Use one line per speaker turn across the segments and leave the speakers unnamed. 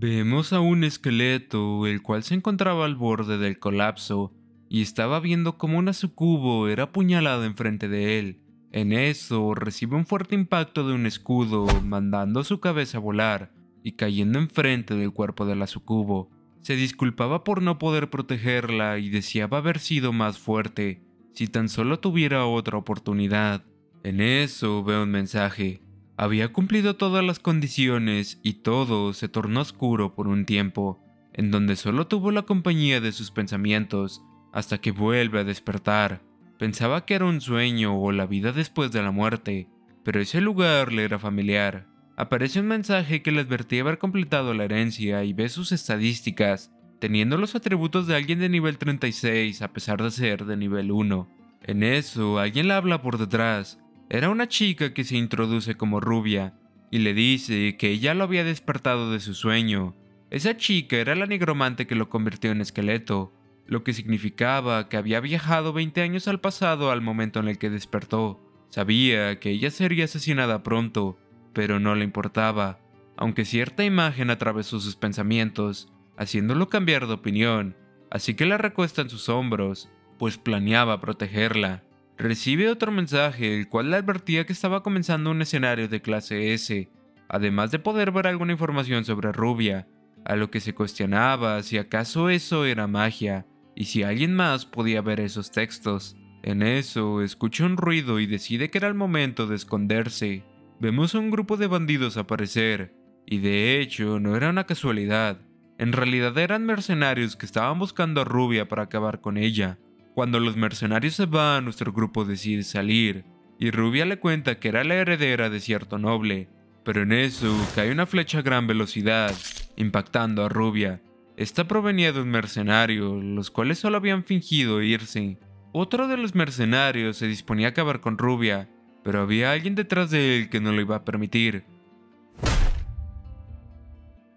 Vemos a un esqueleto, el cual se encontraba al borde del colapso, y estaba viendo cómo una sucubo era apuñalada enfrente de él. En eso, recibe un fuerte impacto de un escudo, mandando su cabeza a volar, y cayendo enfrente del cuerpo de la sucubo. Se disculpaba por no poder protegerla y deseaba haber sido más fuerte, si tan solo tuviera otra oportunidad. En eso, veo un mensaje. Había cumplido todas las condiciones y todo se tornó oscuro por un tiempo, en donde solo tuvo la compañía de sus pensamientos, hasta que vuelve a despertar. Pensaba que era un sueño o la vida después de la muerte, pero ese lugar le era familiar. Aparece un mensaje que le advertía haber completado la herencia y ve sus estadísticas, teniendo los atributos de alguien de nivel 36 a pesar de ser de nivel 1. En eso, alguien le habla por detrás. Era una chica que se introduce como rubia, y le dice que ella lo había despertado de su sueño. Esa chica era la nigromante que lo convirtió en esqueleto, lo que significaba que había viajado 20 años al pasado al momento en el que despertó. Sabía que ella sería asesinada pronto, pero no le importaba, aunque cierta imagen atravesó sus pensamientos, haciéndolo cambiar de opinión, así que la recuesta en sus hombros, pues planeaba protegerla. Recibe otro mensaje, el cual le advertía que estaba comenzando un escenario de clase S, además de poder ver alguna información sobre Rubia, a lo que se cuestionaba si acaso eso era magia, y si alguien más podía ver esos textos. En eso, escucha un ruido y decide que era el momento de esconderse. Vemos a un grupo de bandidos aparecer, y de hecho no era una casualidad. En realidad eran mercenarios que estaban buscando a Rubia para acabar con ella. Cuando los mercenarios se van, nuestro grupo decide salir, y Rubia le cuenta que era la heredera de cierto noble, pero en eso cae una flecha a gran velocidad, impactando a Rubia. Esta provenía de un mercenario, los cuales solo habían fingido irse. Otro de los mercenarios se disponía a acabar con Rubia, pero había alguien detrás de él que no lo iba a permitir.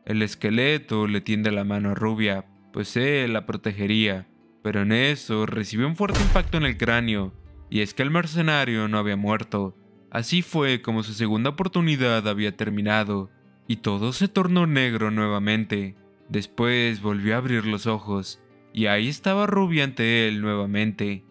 El esqueleto le tiende la mano a Rubia, pues él la protegería, pero en eso recibió un fuerte impacto en el cráneo, y es que el mercenario no había muerto. Así fue como su segunda oportunidad había terminado, y todo se tornó negro nuevamente. Después volvió a abrir los ojos, y ahí estaba Rubia ante él nuevamente.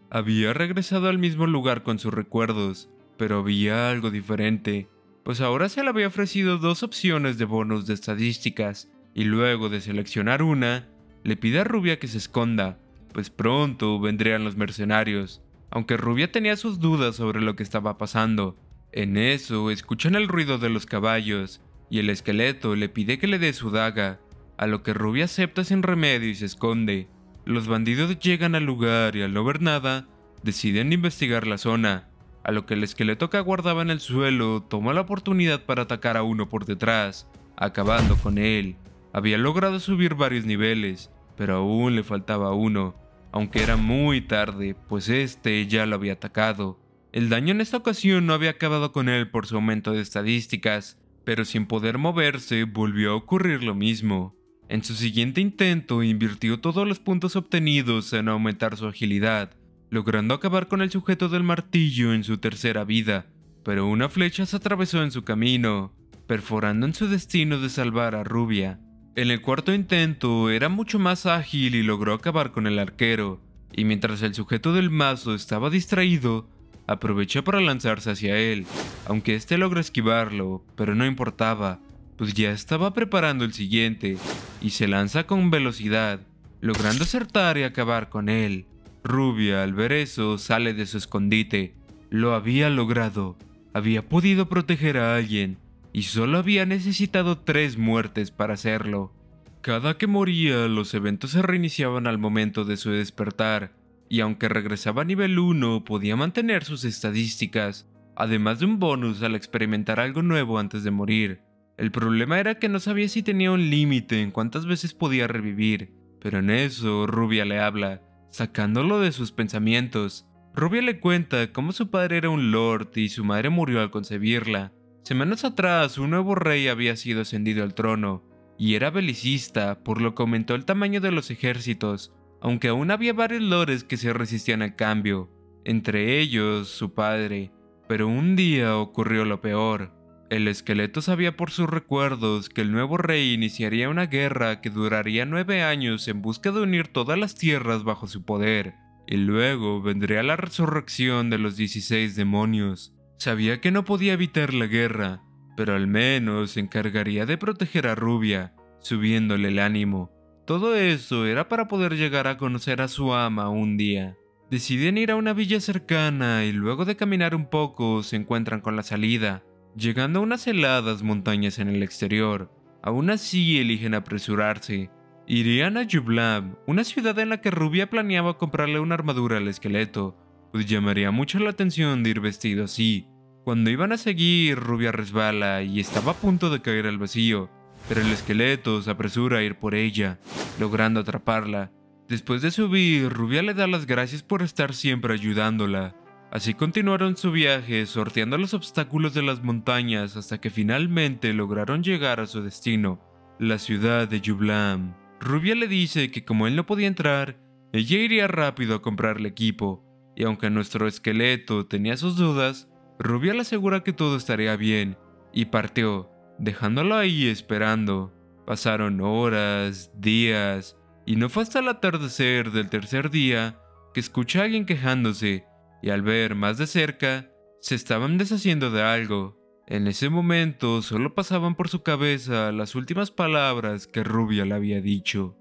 Había regresado al mismo lugar con sus recuerdos, pero había algo diferente, pues ahora se le había ofrecido dos opciones de bonus de estadísticas, y luego de seleccionar una, le pide a Rubia que se esconda, pues pronto vendrían los mercenarios, aunque Rubia tenía sus dudas sobre lo que estaba pasando. En eso escuchan el ruido de los caballos, y el esqueleto le pide que le dé su daga, a lo que Rubia acepta sin remedio y se esconde. Los bandidos llegan al lugar y al no ver nada, deciden investigar la zona, a lo que el esqueleto que aguardaba en el suelo toma la oportunidad para atacar a uno por detrás, acabando con él. Había logrado subir varios niveles, pero aún le faltaba uno, aunque era muy tarde, pues este ya lo había atacado. El daño en esta ocasión no había acabado con él por su aumento de estadísticas, pero sin poder moverse volvió a ocurrir lo mismo. En su siguiente intento invirtió todos los puntos obtenidos en aumentar su agilidad, logrando acabar con el sujeto del martillo en su tercera vida, pero una flecha se atravesó en su camino, perforando en su destino de salvar a Rubia. En el cuarto intento era mucho más ágil y logró acabar con el arquero, y mientras el sujeto del mazo estaba distraído, aprovechó para lanzarse hacia él, aunque este logró esquivarlo, pero no importaba, pues ya estaba preparando el siguiente, y se lanza con velocidad, logrando acertar y acabar con él. Rubia, al ver eso, sale de su escondite. Lo había logrado. Había podido proteger a alguien, y solo había necesitado 3 muertes para hacerlo. Cada que moría, los eventos se reiniciaban al momento de su despertar, y aunque regresaba a nivel 1, podía mantener sus estadísticas, además de un bonus al experimentar algo nuevo antes de morir. El problema era que no sabía si tenía un límite en cuántas veces podía revivir, pero en eso Rubia le habla, sacándolo de sus pensamientos. Rubia le cuenta cómo su padre era un lord y su madre murió al concebirla. Semanas atrás, un nuevo rey había sido ascendido al trono, y era belicista, por lo que aumentó el tamaño de los ejércitos, aunque aún había varios lores que se resistían al cambio, entre ellos su padre. Pero un día ocurrió lo peor. El esqueleto sabía por sus recuerdos que el nuevo rey iniciaría una guerra que duraría 9 años en busca de unir todas las tierras bajo su poder, y luego vendría la resurrección de los 16 demonios. Sabía que no podía evitar la guerra, pero al menos se encargaría de proteger a Rubia, subiéndole el ánimo. Todo eso era para poder llegar a conocer a su ama un día. Deciden ir a una villa cercana y luego de caminar un poco se encuentran con la salida, llegando a unas heladas montañas en el exterior. Aún así eligen apresurarse. Irían a Jublam, una ciudad en la que Rubia planeaba comprarle una armadura al esqueleto, pues llamaría mucho la atención de ir vestido así. Cuando iban a seguir, Rubia resbala y estaba a punto de caer al vacío, pero el esqueleto se apresura a ir por ella, logrando atraparla. Después de subir, Rubia le da las gracias por estar siempre ayudándola. Así continuaron su viaje, sorteando los obstáculos de las montañas hasta que finalmente lograron llegar a su destino, la ciudad de Jublam. Rubia le dice que como él no podía entrar, ella iría rápido a comprarle equipo, y aunque nuestro esqueleto tenía sus dudas, Rubia le asegura que todo estaría bien, y partió, dejándolo ahí esperando. Pasaron horas, días, y no fue hasta el atardecer del tercer día que escucha a alguien quejándose, y al ver más de cerca, se estaban deshaciendo de algo. En ese momento solo pasaban por su cabeza las últimas palabras que Rubia le había dicho.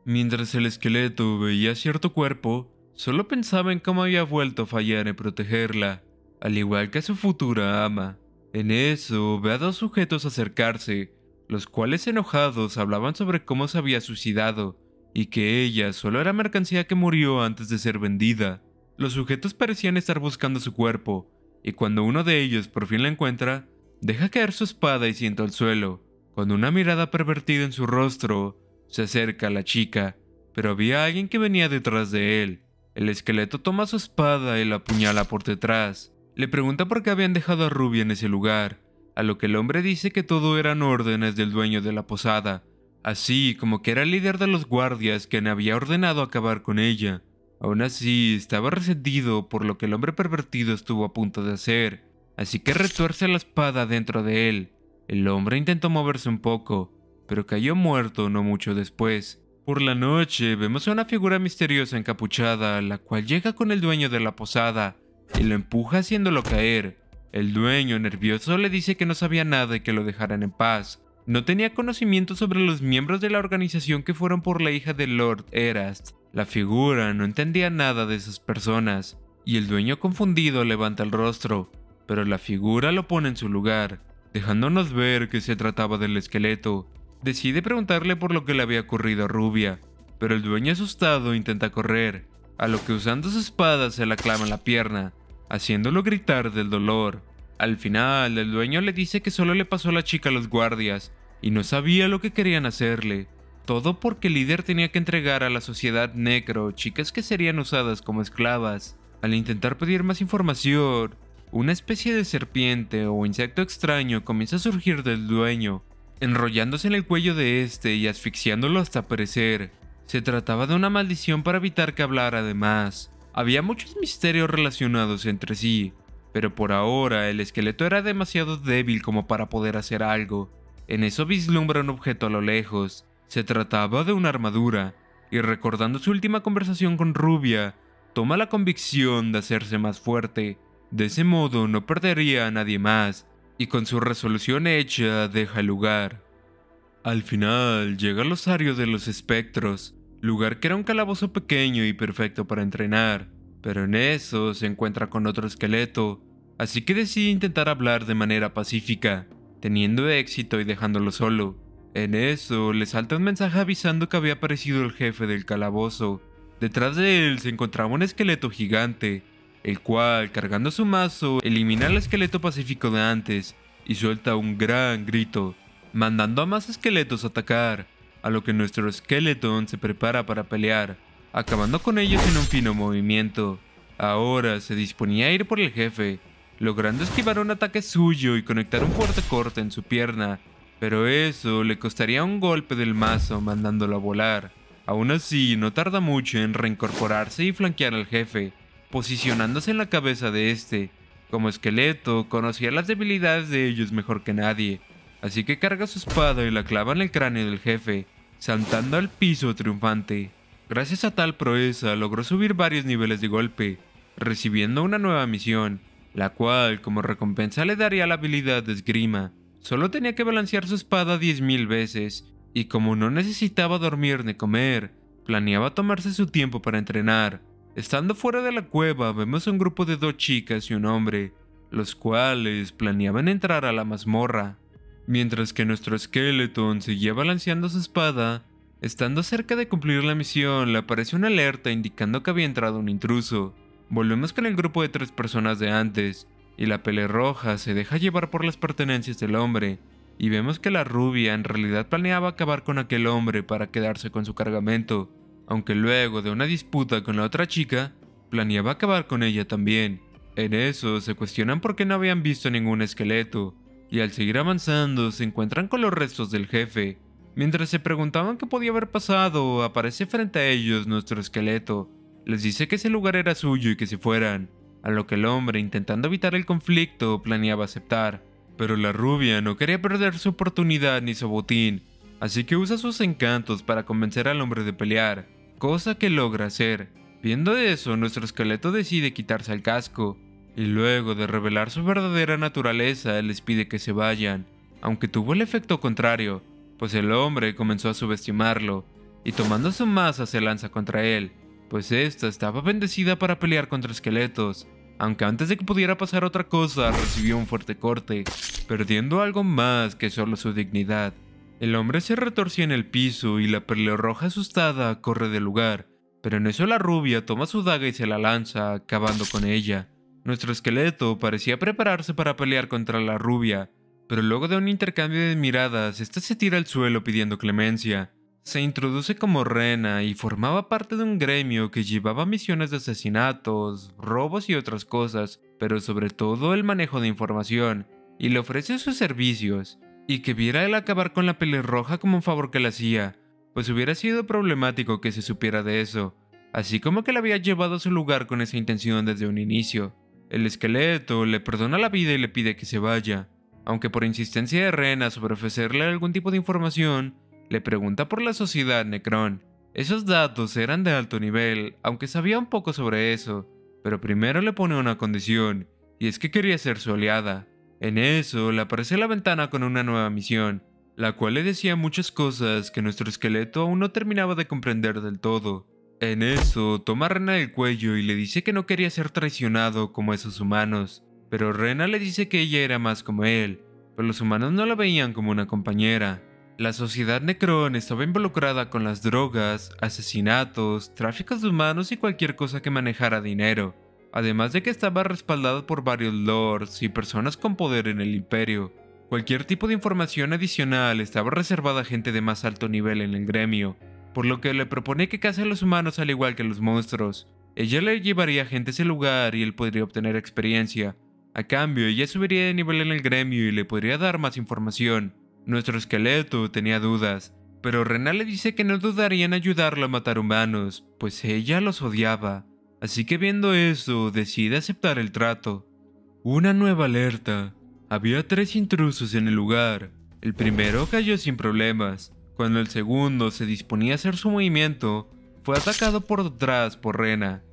Mientras el esqueleto veía cierto cuerpo, solo pensaba en cómo había vuelto a fallar en protegerla, al igual que a su futura ama. En eso ve a dos sujetos acercarse, los cuales enojados hablaban sobre cómo se había suicidado, y que ella solo era mercancía que murió antes de ser vendida. Los sujetos parecían estar buscando su cuerpo, y cuando uno de ellos por fin la encuentra, deja caer su espada y sienta al suelo. Con una mirada pervertida en su rostro, se acerca a la chica, pero había alguien que venía detrás de él. El esqueleto toma su espada y la apuñala por detrás. Le pregunta por qué habían dejado a Rubia en ese lugar, a lo que el hombre dice que todo eran órdenes del dueño de la posada, así como que era el líder de los guardias quien había ordenado acabar con ella. Aún así, estaba resentido por lo que el hombre pervertido estuvo a punto de hacer, así que retuerce la espada dentro de él. El hombre intentó moverse un poco, pero cayó muerto no mucho después. Por la noche, vemos a una figura misteriosa encapuchada, la cual llega con el dueño de la posada, y lo empuja haciéndolo caer. El dueño, nervioso, le dice que no sabía nada y que lo dejaran en paz. No tenía conocimiento sobre los miembros de la organización que fueron por la hija de Lord Erast. La figura no entendía nada de esas personas, y el dueño confundido levanta el rostro, pero la figura lo pone en su lugar, dejándonos ver que se trataba del esqueleto. Decide preguntarle por lo que le había ocurrido a Rubia, pero el dueño asustado intenta correr, a lo que usando su espada se la clava en la pierna, haciéndolo gritar del dolor. Al final, el dueño le dice que solo le pasó a la chica a los guardias, y no sabía lo que querían hacerle. Todo porque el líder tenía que entregar a la sociedad necro chicas que serían usadas como esclavas. Al intentar pedir más información, una especie de serpiente o insecto extraño comienza a surgir del dueño, enrollándose en el cuello de este y asfixiándolo hasta perecer. Se trataba de una maldición para evitar que hablara de más. Había muchos misterios relacionados entre sí, pero por ahora el esqueleto era demasiado débil como para poder hacer algo. En eso vislumbra un objeto a lo lejos. Se trataba de una armadura, y recordando su última conversación con Rubia, toma la convicción de hacerse más fuerte. De ese modo no perdería a nadie más, y con su resolución hecha deja el lugar. Al final llega al osario de los espectros, lugar que era un calabozo pequeño y perfecto para entrenar, pero en eso se encuentra con otro esqueleto, así que decide intentar hablar de manera pacífica, teniendo éxito y dejándolo solo. En eso le salta un mensaje avisando que había aparecido el jefe del calabozo. Detrás de él se encontraba un esqueleto gigante, el cual, cargando su mazo, elimina al esqueleto pacífico de antes y suelta un gran grito, mandando a más esqueletos a atacar, a lo que nuestro Skeleton se prepara para pelear, acabando con ellos en un fino movimiento. Ahora se disponía a ir por el jefe, logrando esquivar un ataque suyo y conectar un fuerte corte en su pierna, pero eso le costaría un golpe del mazo mandándolo a volar. Aún así, no tarda mucho en reincorporarse y flanquear al jefe, posicionándose en la cabeza de este, Como esqueleto, conocía las debilidades de ellos mejor que nadie, así que carga su espada y la clava en el cráneo del jefe, saltando al piso triunfante. Gracias a tal proeza logró subir varios niveles de golpe, recibiendo una nueva misión, la cual como recompensa le daría la habilidad de esgrima. Solo tenía que balancear su espada 10.000 veces, y como no necesitaba dormir ni comer, planeaba tomarse su tiempo para entrenar. Estando fuera de la cueva vemos un grupo de 2 chicas y un hombre, los cuales planeaban entrar a la mazmorra. Mientras que nuestro Skeleton seguía balanceando su espada, estando cerca de cumplir la misión le apareció una alerta indicando que había entrado un intruso. Volvemos con el grupo de 3 personas de antes, y la pelirroja se deja llevar por las pertenencias del hombre, y vemos que la rubia en realidad planeaba acabar con aquel hombre para quedarse con su cargamento, aunque luego de una disputa con la otra chica, planeaba acabar con ella también. En eso se cuestionan por qué no habían visto ningún esqueleto, y al seguir avanzando se encuentran con los restos del jefe. Mientras se preguntaban qué podía haber pasado, aparece frente a ellos nuestro esqueleto. Les dice que ese lugar era suyo y que se fueran, a lo que el hombre, intentando evitar el conflicto, planeaba aceptar. Pero la rubia no quería perder su oportunidad ni su botín, así que usa sus encantos para convencer al hombre de pelear, cosa que logra hacer. Viendo eso, nuestro esqueleto decide quitarse el casco, y luego de revelar su verdadera naturaleza, les pide que se vayan, aunque tuvo el efecto contrario, pues el hombre comenzó a subestimarlo, y tomando su maza se lanza contra él, pues esta estaba bendecida para pelear contra esqueletos, aunque antes de que pudiera pasar otra cosa recibió un fuerte corte, perdiendo algo más que solo su dignidad. El hombre se retorció en el piso y la pelirroja asustada corre del lugar, pero en eso la rubia toma su daga y se la lanza, acabando con ella. Nuestro esqueleto parecía prepararse para pelear contra la rubia, pero luego de un intercambio de miradas, esta se tira al suelo pidiendo clemencia. Se introduce como Rena y formaba parte de un gremio que llevaba misiones de asesinatos, robos y otras cosas, pero sobre todo el manejo de información, y le ofrece sus servicios, y que viera el acabar con la pelirroja como un favor que le hacía, pues hubiera sido problemático que se supiera de eso, así como que la había llevado a su lugar con esa intención desde un inicio. El esqueleto le perdona la vida y le pide que se vaya, aunque por insistencia de Rena sobre ofrecerle algún tipo de información, le pregunta por la sociedad Necron. Esos datos eran de alto nivel, aunque sabía un poco sobre eso, pero primero le pone una condición, y es que quería ser su aliada. En eso le aparece la ventana con una nueva misión, la cual le decía muchas cosas que nuestro esqueleto aún no terminaba de comprender del todo. En eso toma a Rena del cuello y le dice que no quería ser traicionado como esos humanos, pero Rena le dice que ella era más como él, pero los humanos no la veían como una compañera. La sociedad Necron estaba involucrada con las drogas, asesinatos, tráficos de humanos y cualquier cosa que manejara dinero, además de que estaba respaldado por varios lords y personas con poder en el imperio. Cualquier tipo de información adicional estaba reservada a gente de más alto nivel en el gremio, por lo que le propone que case a los humanos al igual que a los monstruos. Ella le llevaría gente a ese lugar y él podría obtener experiencia. A cambio, ella subiría de nivel en el gremio y le podría dar más información. Nuestro esqueleto tenía dudas, pero Rena le dice que no dudaría en ayudarlo a matar humanos, pues ella los odiaba. Así que viendo eso, decide aceptar el trato. Una nueva alerta. Había 3 intrusos en el lugar. El primero cayó sin problemas. Cuando el segundo se disponía a hacer su movimiento, fue atacado por detrás por Rena,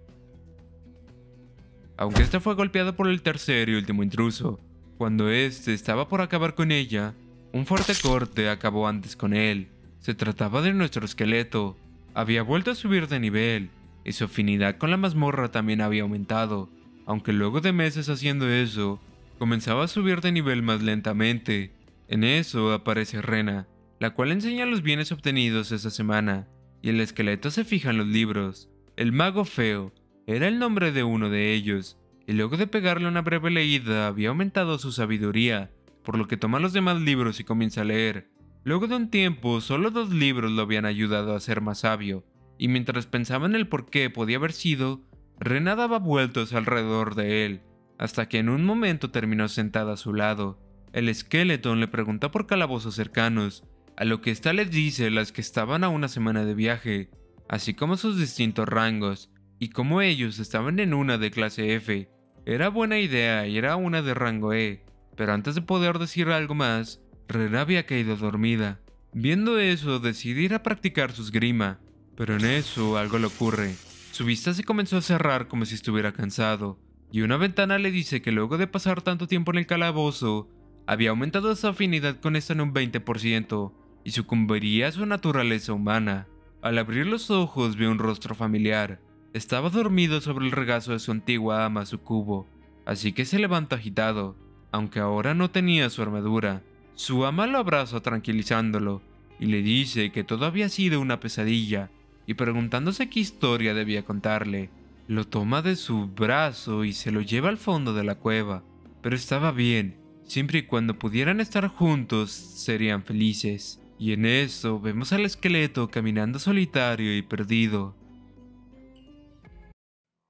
aunque este fue golpeado por el tercer y último intruso. Cuando este estaba por acabar con ella, un fuerte corte acabó antes con él. Se trataba de nuestro esqueleto. Había vuelto a subir de nivel, y su afinidad con la mazmorra también había aumentado, aunque luego de meses haciendo eso, comenzaba a subir de nivel más lentamente. En eso aparece Rena, la cual enseña los bienes obtenidos esa semana, y el esqueleto se fija en los libros. El mago feo era el nombre de uno de ellos, y luego de pegarle una breve leída había aumentado su sabiduría, por lo que toma los demás libros y comienza a leer. Luego de un tiempo, solo 2 libros lo habían ayudado a ser más sabio, y mientras pensaba en el por qué podía haber sido, Rena daba vueltas alrededor de él, hasta que en un momento terminó sentada a su lado. El Skeleton le pregunta por calabozos cercanos, a lo que ésta les dice las que estaban a una semana de viaje, así como sus distintos rangos, y como ellos estaban en una de clase F. Era buena idea y era una de rango E, pero antes de poder decir algo más, Rena había caído dormida. Viendo eso, decidió ir a practicar su esgrima, pero en eso algo le ocurre. Su vista se comenzó a cerrar como si estuviera cansado, y una ventana le dice que luego de pasar tanto tiempo en el calabozo, había aumentado su afinidad con esta en un 20% y sucumbiría a su naturaleza humana. Al abrir los ojos ve un rostro familiar. Estaba dormido sobre el regazo de su antigua ama Sucubo, así que se levanta agitado, aunque ahora no tenía su armadura. Su ama lo abraza tranquilizándolo y le dice que todo había sido una pesadilla, y preguntándose qué historia debía contarle, lo toma de su brazo y se lo lleva al fondo de la cueva. Pero estaba bien, siempre y cuando pudieran estar juntos serían felices. Y en eso vemos al esqueleto caminando solitario y perdido.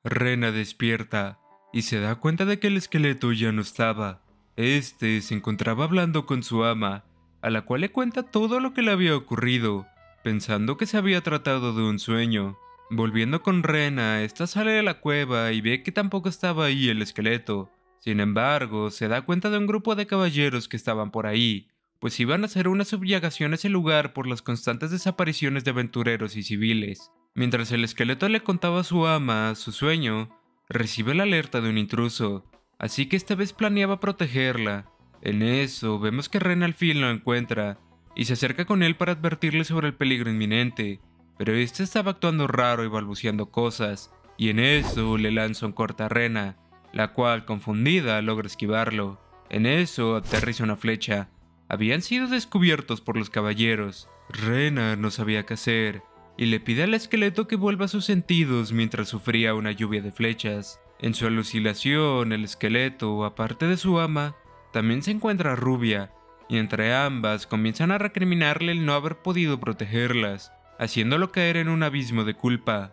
Rena despierta y se da cuenta de que el esqueleto ya no estaba. Este se encontraba hablando con su ama, a la cual le cuenta todo lo que le había ocurrido, pensando que se había tratado de un sueño. Volviendo con Rena, esta sale de la cueva y ve que tampoco estaba ahí el esqueleto. Sin embargo, se da cuenta de un grupo de caballeros que estaban por ahí, pues iban a hacer una subyugación a ese lugar por las constantes desapariciones de aventureros y civiles. Mientras el esqueleto le contaba a su ama su sueño, recibe la alerta de un intruso, así que esta vez planeaba protegerla. En eso, vemos que Ren al fin lo encuentra, y se acerca con él para advertirle sobre el peligro inminente, pero este estaba actuando raro y balbuceando cosas, y en eso le lanza un corte a Rena, la cual, confundida, logra esquivarlo. En eso aterriza una flecha. Habían sido descubiertos por los caballeros. Rena no sabía qué hacer, y le pide al esqueleto que vuelva a sus sentidos mientras sufría una lluvia de flechas. En su alucinación, el esqueleto, aparte de su ama, también se encuentra a Rubia, y entre ambas comienzan a recriminarle el no haber podido protegerlas, haciéndolo caer en un abismo de culpa.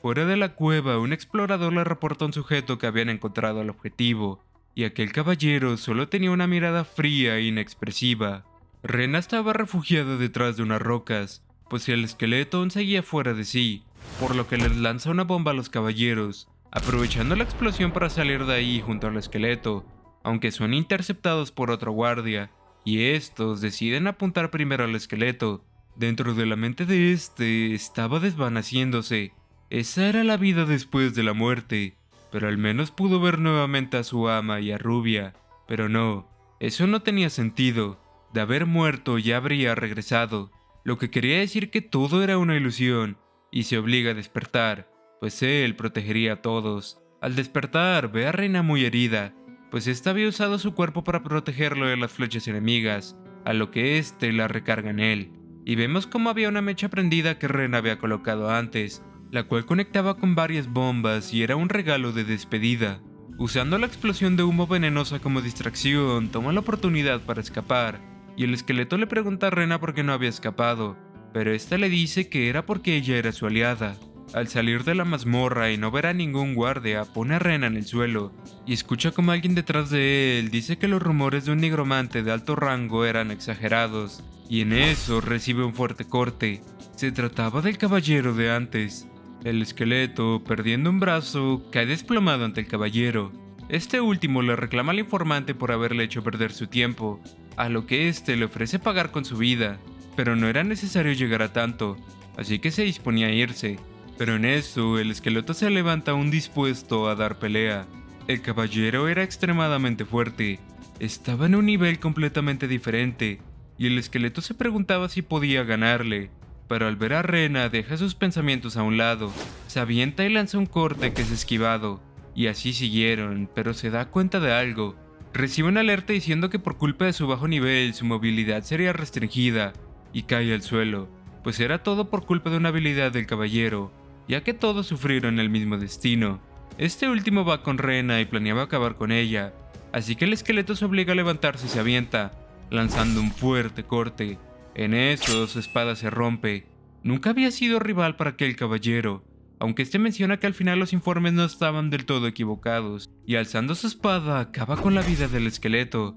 Fuera de la cueva, un explorador le reporta a un sujeto que habían encontrado al objetivo, y aquel caballero solo tenía una mirada fría e inexpresiva. Rena estaba refugiada detrás de unas rocas, pues el esqueleto aún seguía fuera de sí, por lo que les lanza una bomba a los caballeros, aprovechando la explosión para salir de ahí junto al esqueleto, aunque son interceptados por otro guardia, y estos deciden apuntar primero al esqueleto. Dentro de la mente de este estaba desvaneciéndose. Esa era la vida después de la muerte, pero al menos pudo ver nuevamente a su ama y a Rubia. Pero no, eso no tenía sentido. De haber muerto ya habría regresado, lo que quería decir que todo era una ilusión, y se obliga a despertar, pues él protegería a todos. Al despertar, ve a Rena muy herida, pues ésta había usado su cuerpo para protegerlo de las flechas enemigas, a lo que éste la recarga en él. Y vemos cómo había una mecha prendida que Rena había colocado antes, la cual conectaba con varias bombas y era un regalo de despedida. Usando la explosión de humo venenosa como distracción, toma la oportunidad para escapar, y el esqueleto le pregunta a Rena por qué no había escapado, pero esta le dice que era porque ella era su aliada. Al salir de la mazmorra y no ver a ningún guardia, pone a Rena en el suelo, y escucha como alguien detrás de él dice que los rumores de un nigromante de alto rango eran exagerados, y en eso recibe un fuerte corte. Se trataba del caballero de antes. El esqueleto, perdiendo un brazo, cae desplomado ante el caballero. Este último le reclama al informante por haberle hecho perder su tiempo, a lo que este le ofrece pagar con su vida, pero no era necesario llegar a tanto, así que se disponía a irse. Pero en eso, el esqueleto se levanta aún dispuesto a dar pelea. El caballero era extremadamente fuerte, estaba en un nivel completamente diferente, y el esqueleto se preguntaba si podía ganarle. Pero al ver a Rena deja sus pensamientos a un lado, se avienta y lanza un corte que es esquivado, y así siguieron, pero se da cuenta de algo. Recibe una alerta diciendo que por culpa de su bajo nivel su movilidad sería restringida, y cae al suelo, pues era todo por culpa de una habilidad del caballero, ya que todos sufrieron el mismo destino. Este último va con Rena y planeaba acabar con ella, así que el esqueleto se obliga a levantarse y se avienta, lanzando un fuerte corte. En eso, su espada se rompe. Nunca había sido rival para aquel caballero, aunque este menciona que al final los informes no estaban del todo equivocados, y alzando su espada acaba con la vida del esqueleto.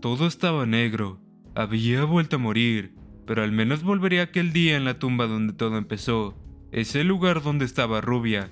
Todo estaba negro, había vuelto a morir, pero al menos volvería aquel día en la tumba donde todo empezó, ese lugar donde estaba Rubia.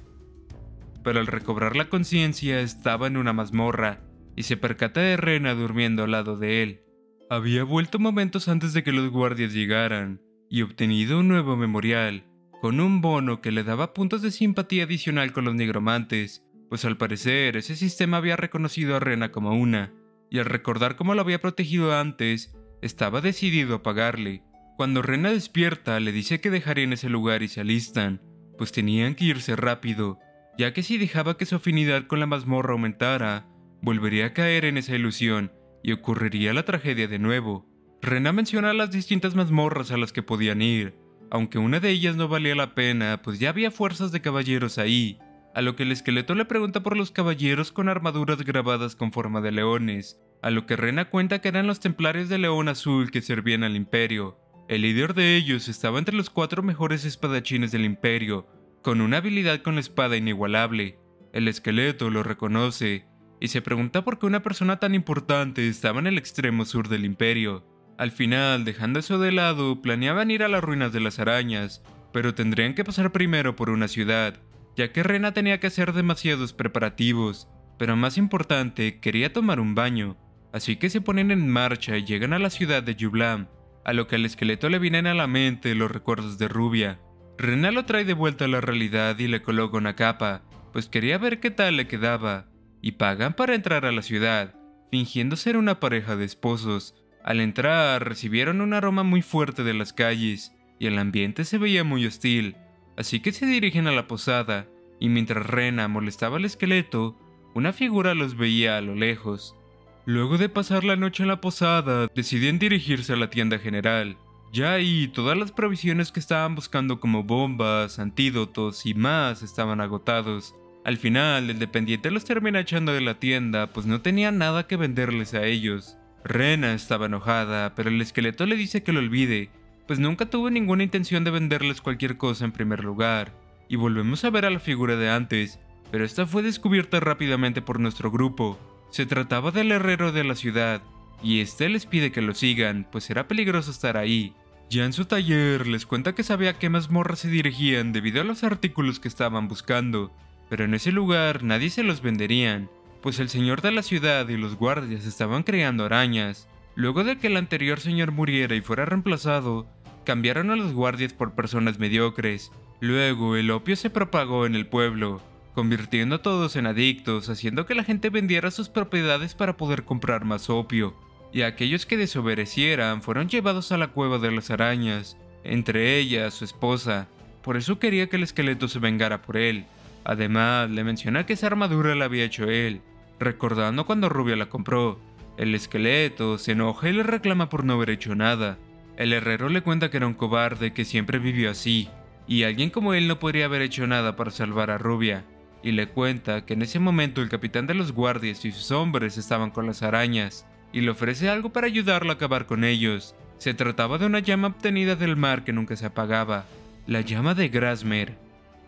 pero al recobrar la conciencia estaba en una mazmorra y se percata de Rena durmiendo al lado de él. Había vuelto momentos antes de que los guardias llegaran y obtenido un nuevo memorial, con un bono que le daba puntos de simpatía adicional con los nigromantes, pues al parecer ese sistema había reconocido a Rena como una, y al recordar cómo lo había protegido antes, estaba decidido a pagarle. Cuando Rena despierta, le dice que dejarían ese lugar y se alistan, pues tenían que irse rápido, ya que si dejaba que su afinidad con la mazmorra aumentara, volvería a caer en esa ilusión y ocurriría la tragedia de nuevo. Rena menciona las distintas mazmorras a las que podían ir, aunque una de ellas no valía la pena, pues ya había fuerzas de caballeros ahí, a lo que el esqueleto le pregunta por los caballeros con armaduras grabadas con forma de leones, a lo que Rena cuenta que eran los templarios de León Azul que servían al imperio. El líder de ellos estaba entre los 4 mejores espadachines del imperio, con una habilidad con la espada inigualable. El esqueleto lo reconoce y se pregunta por qué una persona tan importante estaba en el extremo sur del imperio. Al final, dejando eso de lado, planeaban ir a las ruinas de las arañas, pero tendrían que pasar primero por una ciudad, ya que Rena tenía que hacer demasiados preparativos, pero más importante, quería tomar un baño, así que se ponen en marcha y llegan a la ciudad de Yublam, a lo que al esqueleto le vienen a la mente los recuerdos de Rubia. Rena lo trae de vuelta a la realidad y le coloca una capa, pues quería ver qué tal le quedaba, y pagan para entrar a la ciudad, fingiendo ser una pareja de esposos. Al entrar, recibieron un aroma muy fuerte de las calles, y el ambiente se veía muy hostil, así que se dirigen a la posada, y mientras Rena molestaba al esqueleto, una figura los veía a lo lejos. Luego de pasar la noche en la posada, deciden dirigirse a la tienda general. Ya ahí, todas las provisiones que estaban buscando como bombas, antídotos y más estaban agotados. Al final, el dependiente los termina echando de la tienda, pues no tenía nada que venderles a ellos. Rena estaba enojada, pero el esqueleto le dice que lo olvide, pues nunca tuvo ninguna intención de venderles cualquier cosa en primer lugar. Y volvemos a ver a la figura de antes, pero esta fue descubierta rápidamente por nuestro grupo. Se trataba del herrero de la ciudad, y este les pide que lo sigan, pues era peligroso estar ahí. Ya en su taller les cuenta que sabía a qué mazmorra se dirigían debido a los artículos que estaban buscando, pero en ese lugar nadie se los venderían, pues el señor de la ciudad y los guardias estaban creando arañas. Luego de que el anterior señor muriera y fuera reemplazado, cambiaron a los guardias por personas mediocres. Luego el opio se propagó en el pueblo, convirtiendo a todos en adictos, haciendo que la gente vendiera sus propiedades para poder comprar más opio, y aquellos que desobedecieran fueron llevados a la cueva de las arañas, entre ellas su esposa. Por eso quería que el esqueleto se vengara por él. Además, le menciona que esa armadura la había hecho él, recordando cuando Rubia la compró. El esqueleto se enoja y le reclama por no haber hecho nada. El herrero le cuenta que era un cobarde que siempre vivió así, y alguien como él no podría haber hecho nada para salvar a Rubia. Y le cuenta que en ese momento el capitán de los guardias y sus hombres estaban con las arañas, y le ofrece algo para ayudarlo a acabar con ellos. Se trataba de una llama obtenida del mar que nunca se apagaba, la llama de Grasmer.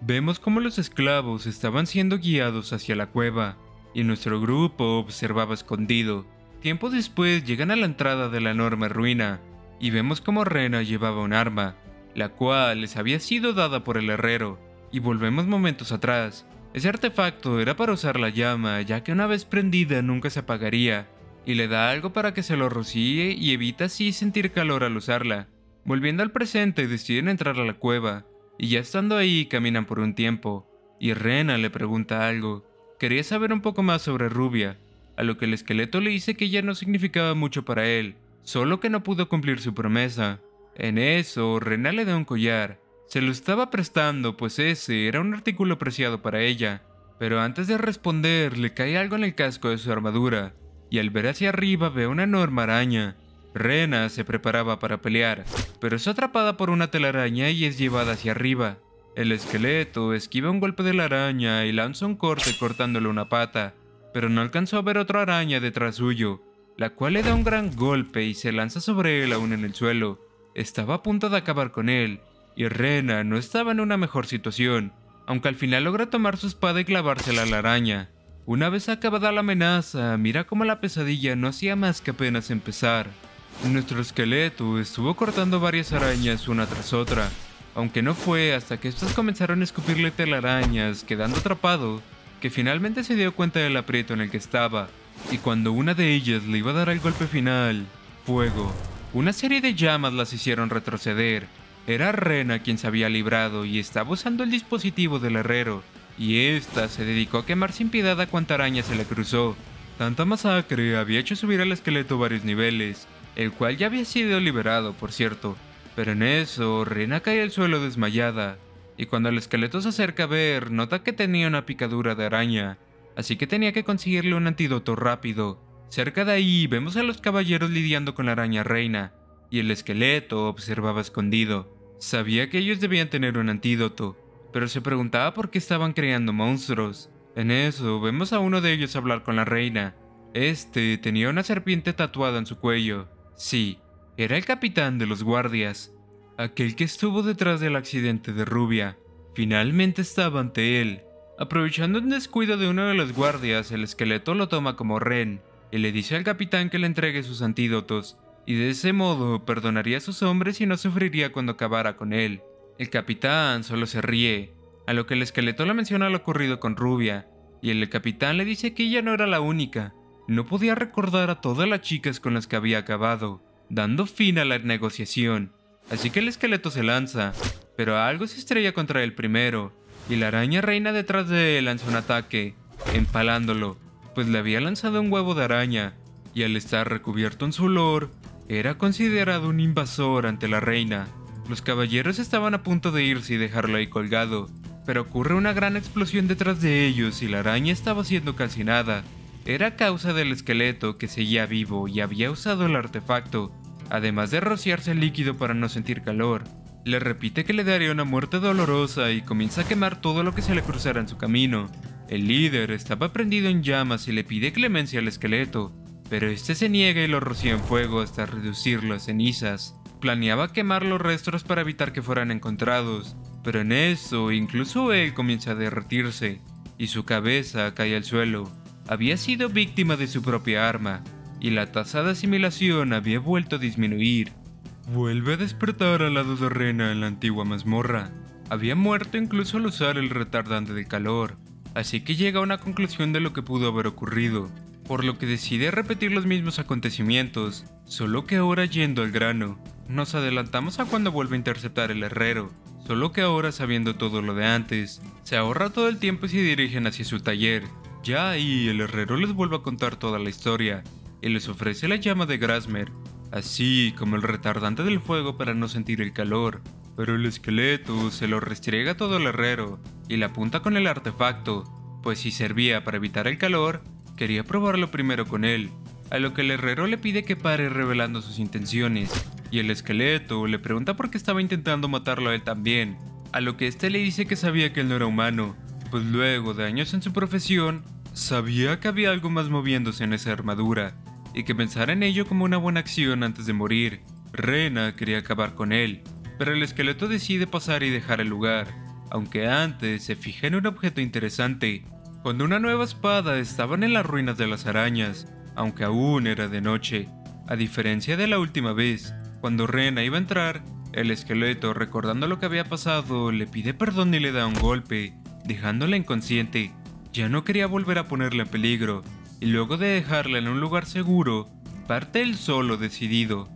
Vemos cómo los esclavos estaban siendo guiados hacia la cueva, y nuestro grupo observaba escondido. Tiempo después llegan a la entrada de la enorme ruina, y vemos cómo Rena llevaba un arma, la cual les había sido dada por el herrero, y volvemos momentos atrás. Ese artefacto era para usar la llama, ya que una vez prendida nunca se apagaría, y le da algo para que se lo rocíe y evita así sentir calor al usarla. Volviendo al presente, deciden entrar a la cueva, y ya estando ahí caminan por un tiempo, y Rena le pregunta algo. Quería saber un poco más sobre Rubia, a lo que el esqueleto le dice que ya no significaba mucho para él, solo que no pudo cumplir su promesa. En eso, Rena le da un collar. Se lo estaba prestando, pues ese era un artículo preciado para ella, pero antes de responder le cae algo en el casco de su armadura, y al ver hacia arriba ve una enorme araña. Rena se preparaba para pelear, pero es atrapada por una telaraña y es llevada hacia arriba. El esqueleto esquiva un golpe de la araña y lanza un corte cortándole una pata, pero no alcanzó a ver otra araña detrás suyo, la cual le da un gran golpe y se lanza sobre él aún en el suelo. Estaba a punto de acabar con él, y Rena no estaba en una mejor situación, aunque al final logra tomar su espada y clavársela a la araña. Una vez acabada la amenaza, mira cómo la pesadilla no hacía más que apenas empezar. Nuestro esqueleto estuvo cortando varias arañas una tras otra, aunque no fue hasta que estas comenzaron a escupirle telarañas, quedando atrapado, que finalmente se dio cuenta del aprieto en el que estaba, y cuando una de ellas le iba a dar el golpe final, fuego. Una serie de llamas las hicieron retroceder. Era Rena quien se había librado y estaba usando el dispositivo del herrero, y esta se dedicó a quemar sin piedad a cuanta araña se le cruzó. Tanta masacre había hecho subir al esqueleto varios niveles, el cual ya había sido liberado, por cierto. Pero en eso, Rena cae al suelo desmayada, y cuando el esqueleto se acerca a ver, nota que tenía una picadura de araña, así que tenía que conseguirle un antídoto rápido. Cerca de ahí vemos a los caballeros lidiando con la araña reina, y el esqueleto observaba escondido. Sabía que ellos debían tener un antídoto, pero se preguntaba por qué estaban creando monstruos. En eso vemos a uno de ellos hablar con la reina. Este tenía una serpiente tatuada en su cuello. Sí, era el capitán de los guardias, aquel que estuvo detrás del accidente de Rubia. Finalmente estaba ante él. Aprovechando un descuido de uno de los guardias, el esqueleto lo toma como rehén y le dice al capitán que le entregue sus antídotos, y de ese modo perdonaría a sus hombres y no sufriría cuando acabara con él. El capitán solo se ríe, a lo que el esqueleto le menciona lo ocurrido con Rubia, y el capitán le dice que ella no era la única. No podía recordar a todas las chicas con las que había acabado, dando fin a la negociación. Así que el esqueleto se lanza, pero algo se estrella contra él primero, y la araña reina detrás de él lanza un ataque, empalándolo, pues le había lanzado un huevo de araña, y al estar recubierto en su olor, era considerado un invasor ante la reina. Los caballeros estaban a punto de irse y dejarlo ahí colgado, pero ocurre una gran explosión detrás de ellos y la araña estaba siendo calcinada. Era a causa del esqueleto, que seguía vivo y había usado el artefacto, además de rociarse el líquido para no sentir calor. Le repite que le daría una muerte dolorosa y comienza a quemar todo lo que se le cruzara en su camino. El líder estaba prendido en llamas y le pide clemencia al esqueleto, pero este se niega y lo rocía en fuego hasta reducirlo a cenizas. Planeaba quemar los restos para evitar que fueran encontrados, pero en eso incluso él comienza a derretirse, y su cabeza cae al suelo. Había sido víctima de su propia arma, y la tasa de asimilación había vuelto a disminuir. Vuelve a despertar al lado de Rena en la antigua mazmorra. Había muerto incluso al usar el retardante de calor, así que llega a una conclusión de lo que pudo haber ocurrido, por lo que decide repetir los mismos acontecimientos, solo que ahora yendo al grano. Nos adelantamos a cuando vuelve a interceptar el herrero, solo que ahora sabiendo todo lo de antes, se ahorra todo el tiempo y se dirigen hacia su taller. Ya ahí el herrero les vuelve a contar toda la historia, y les ofrece la llama de Grasmer, así como el retardante del fuego para no sentir el calor. Pero el esqueleto se lo restriega todo al herrero, y la apunta con el artefacto, pues si servía para evitar el calor, quería probarlo primero con él, a lo que el herrero le pide que pare revelando sus intenciones, y el esqueleto le pregunta por qué estaba intentando matarlo a él también, a lo que este le dice que sabía que él no era humano, pues luego de años en su profesión, sabía que había algo más moviéndose en esa armadura, y que pensara en ello como una buena acción antes de morir. Rena quería acabar con él, pero el esqueleto decide pasar y dejar el lugar, aunque antes se fija en un objeto interesante. Cuando una nueva espada estaban en las ruinas de las arañas, aunque aún era de noche. A diferencia de la última vez, cuando Rena iba a entrar, el esqueleto, recordando lo que había pasado, le pide perdón y le da un golpe, dejándola inconsciente. Ya no quería volver a ponerla en peligro, y luego de dejarla en un lugar seguro, parte él solo decidido.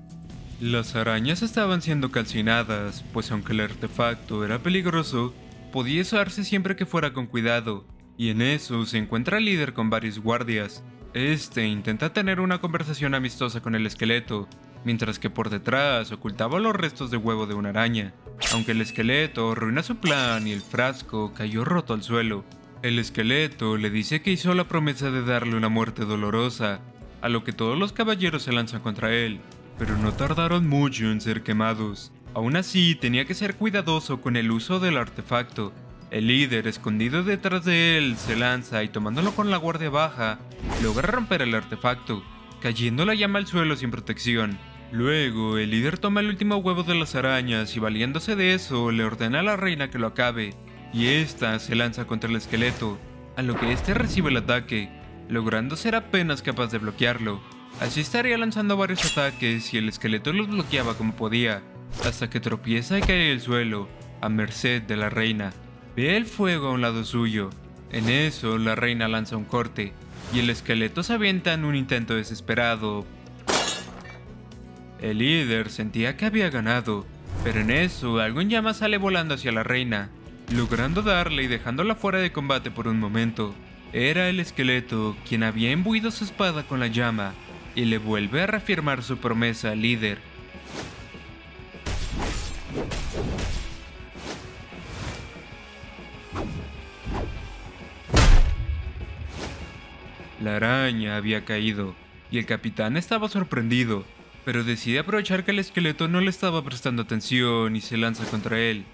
Las arañas estaban siendo calcinadas, pues aunque el artefacto era peligroso, podía usarse siempre que fuera con cuidado, y en eso se encuentra el líder con varios guardias. Este intenta tener una conversación amistosa con el esqueleto, mientras que por detrás ocultaba los restos de huevo de una araña. Aunque el esqueleto arruina su plan y el frasco cayó roto al suelo, el esqueleto le dice que hizo la promesa de darle una muerte dolorosa, a lo que todos los caballeros se lanzan contra él, pero no tardaron mucho en ser quemados. Aún así, tenía que ser cuidadoso con el uso del artefacto. El líder, escondido detrás de él, se lanza y tomándolo con la guardia baja, logra romper el artefacto, cayendo la llama al suelo sin protección. Luego, el líder toma el último huevo de las arañas y valiéndose de eso, le ordena a la reina que lo acabe, y esta se lanza contra el esqueleto, a lo que este recibe el ataque, logrando ser apenas capaz de bloquearlo. Así estaría lanzando varios ataques y el esqueleto los bloqueaba como podía, hasta que tropieza y cae al suelo, a merced de la reina. Ve el fuego a un lado suyo, En eso, la reina lanza un corte, y el esqueleto se avienta en un intento desesperado. El líder sentía que había ganado, pero en eso algo en llamas sale volando hacia la reina, logrando darle y dejándola fuera de combate por un momento. Era el esqueleto quien había imbuido su espada con la llama, y le vuelve a reafirmar su promesa al líder. La araña había caído, y el capitán estaba sorprendido, pero decide aprovechar que el esqueleto no le estaba prestando atención y se lanza contra él.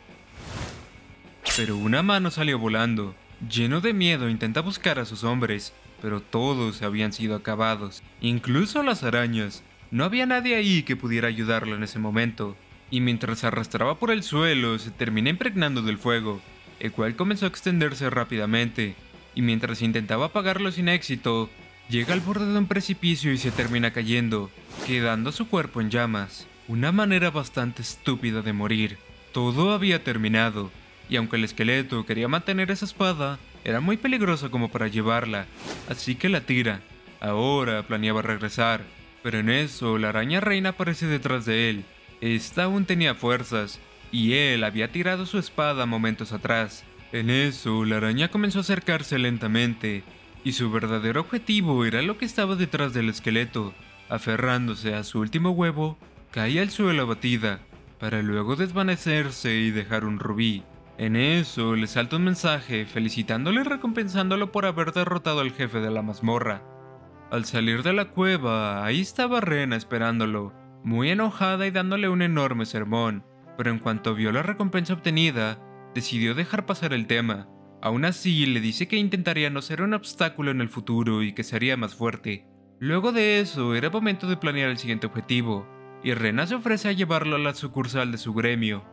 Pero una mano salió volando. Lleno de miedo intenta buscar a sus hombres, pero todos habían sido acabados, incluso las arañas. No había nadie ahí que pudiera ayudarlo en ese momento, y mientras se arrastraba por el suelo se termina impregnando del fuego, el cual comenzó a extenderse rápidamente, y mientras intentaba apagarlo sin éxito, llega al borde de un precipicio y se termina cayendo, quedando su cuerpo en llamas. Una manera bastante estúpida de morir. Todo había terminado, y aunque el esqueleto quería mantener esa espada, era muy peligrosa como para llevarla, así que la tira. Ahora planeaba regresar, pero en eso la araña reina aparece detrás de él. Esta aún tenía fuerzas, y él había tirado su espada momentos atrás. En eso, la araña comenzó a acercarse lentamente, y su verdadero objetivo era lo que estaba detrás del esqueleto. Aferrándose a su último huevo, cae al suelo abatida, para luego desvanecerse y dejar un rubí. En eso, le salta un mensaje felicitándolo y recompensándolo por haber derrotado al jefe de la mazmorra. Al salir de la cueva, ahí estaba Rena esperándolo, muy enojada y dándole un enorme sermón, pero en cuanto vio la recompensa obtenida, decidió dejar pasar el tema. Aún así, le dice que intentaría no ser un obstáculo en el futuro y que sería más fuerte. Luego de eso, era momento de planear el siguiente objetivo, y Rena se ofrece a llevarlo a la sucursal de su gremio.